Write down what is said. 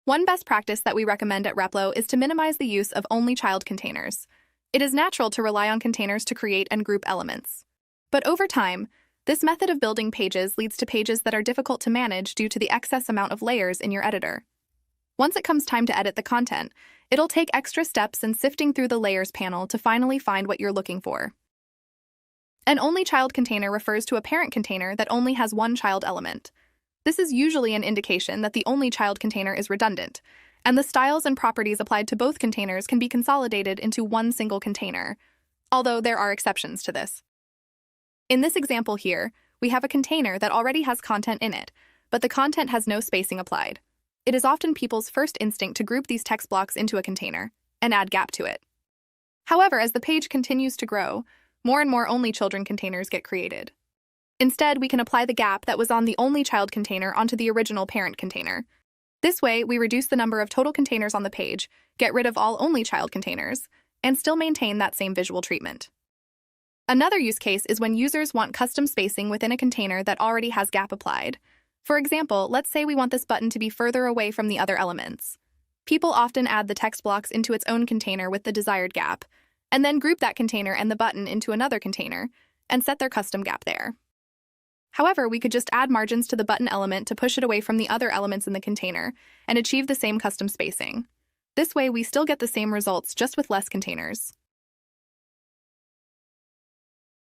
One best practice that we recommend at Replo is to minimize the use of only child containers. It is natural to rely on containers to create and group elements. But over time, this method of building pages leads to pages that are difficult to manage due to the excess amount of layers in your editor. Once it comes time to edit the content, it'll take extra steps in sifting through the Layers panel to finally find what you're looking for. An only child container refers to a parent container that only has one child element. This is usually an indication that the only child container is redundant, and the styles and properties applied to both containers can be consolidated into one single container, although there are exceptions to this. In this example here, we have a container that already has content in it, but the content has no spacing applied. It is often people's first instinct to group these text blocks into a container and add gap to it. However, as the page continues to grow, more and more only children containers get created. Instead, we can apply the gap that was on the only child container onto the original parent container. This way, we reduce the number of total containers on the page, get rid of all only child containers, and still maintain that same visual treatment. Another use case is when users want custom spacing within a container that already has gap applied. For example, let's say we want this button to be further away from the other elements. People often add the text blocks into its own container with the desired gap, and then group that container and the button into another container, and set their custom gap there. However, we could just add margins to the button element to push it away from the other elements in the container, and achieve the same custom spacing. This way, we still get the same results, just with less containers.